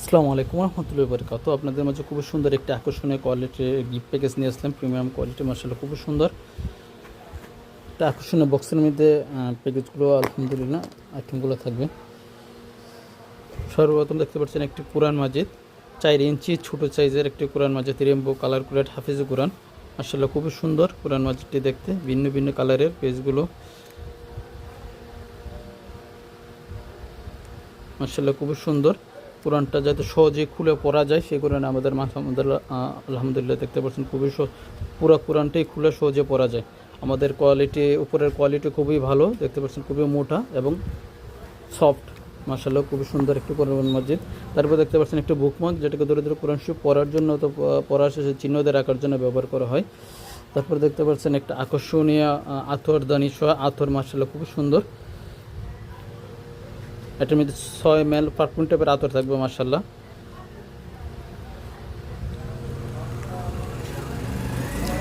আসসালামু আলাইকুম রহমতুল্লাহি বারাকাতুহু। আপনাদের মাঝে খুব সুন্দর একটি আকর্ষণীয় কোয়ালিটির গিফট প্যাকেজ নিয়ে আসলাম। প্রিমিয়াম কোয়ালিটি, মাশাআল্লাহ খুব সুন্দর একটা আকর্ষণীয় বক্সের মধ্যে প্যাকেজগুলো আলহামদুলিল্লাহ আইটেমগুলো থাকবে। সর্বপ্রথম দেখতে পাচ্ছেন একটি কোরআন মাজিদ, 4 ইঞ্চি ছোটো সাইজের একটি কোরআন মাজিদ, রেইনবো কালার কোরেট হাফিজ কোরআন। মাশাআল্লাহ খুব সুন্দর কোরআন মাজিদটি দেখতে, ভিন্ন ভিন্ন কালারের পেজগুলো মাশাআল্লাহ খুব সুন্দর। কোরআনটা যাতে সহজে খুলে পড়া যায় সেই কোরআন আমাদের আলহামদুলিল্লাহ দেখতে পাচ্ছেন খুবই পুরো কোরআনটাই খুলে সহজে পড়া যায়। আমাদের কোয়ালিটি, উপরের কোয়ালিটি খুবই ভালো, দেখতে পাচ্ছেন খুবই মোটা এবং সফট। মাশাআল্লাহ খুবই সুন্দর একটি কোরআন মাজিদ। তারপর দেখতে পাচ্ছেন একটি বুকমার্ক, যেটাকে ধরে ধরে কোরআন শরীফ পড়ার জন্য তো পড়ার শেষে চিহ্ন দিয়ে রাখার জন্য ব্যবহার করা হয়। তারপর দেখতে পাচ্ছেন একটা আকর্ষণীয় আতরদানি সহ আতর, মাশাআল্লাহ খুবই সুন্দর। এটার মধ্যে 6 ml পারফিউম টাইপের আতর থাকবে মাশাআল্লাহ।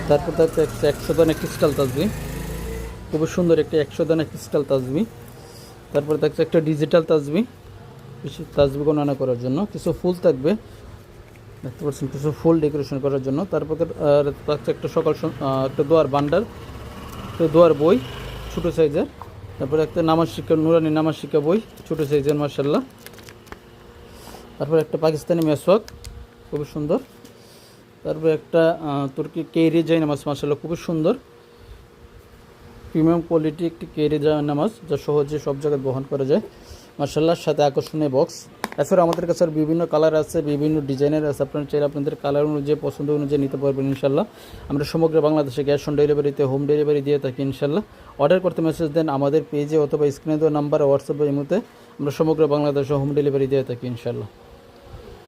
তারপর থাকছে 100 দানা ক্রিস্টাল তাসবি, খুব সুন্দর একটি 100 দানা ক্রিস্টাল তাসবি। তারপর থাকছে একটা ডিজিটাল তাসবি, তাসবি গণনা করার জন্য। কিছু ফুল থাকবে, দেখতে পাচ্ছেন কিছু ফুল ডেকোরেশন করার জন্য। তারপর থাকছে একটা একটা দোয়ার বান্ডার, একটা দোয়ার বই ছোটো সাইজের। তারপরে একটা নামাজ শিক্ষা, নুরানি নামাজ শিক্ষা বই ছোটো সাইজের মাশাআল্লাহ। তারপর একটা পাকিস্তানি মেসওয়াক, খুবই সুন্দর। তারপরে একটা তুর্কি কেরি জাই নামাজ, মাশাআল্লাহ খুবই সুন্দর প্রিমিয়াম কোয়ালিটি একটি কেরি জাই নামাজ, যা সহজে সব জায়গায় বহন করা যায় মাশাআল্লাহ। সাথে আকর্ষণীয় বক্স। এছাড়া আমাদের কাছে আর বিভিন্ন কালার আছে, বিভিন্ন ডিজাইনের আছে। আপনারা চাইলে আপনাদের কালার অনুযায়ী, পছন্দ অনুযায়ী নিতে পারবেন ইনশাআল্লাহ। আমরা সমগ্র বাংলাদেশে ক্যাশ অন ডেলিভারিতে হোম ডেলিভারি দিয়ে থাকি ইনশাআল্লাহ। অর্ডার করতে মেসেজ দেন আমাদের পেজে অথবা স্ক্রিনে দেওয়া নাম্বারে, হোয়াটসঅ্যাপ বা ইমোতে। আমরা সমগ্র বাংলাদেশে হোম ডেলিভারি দিয়ে থাকি ইনশাআল্লাহ।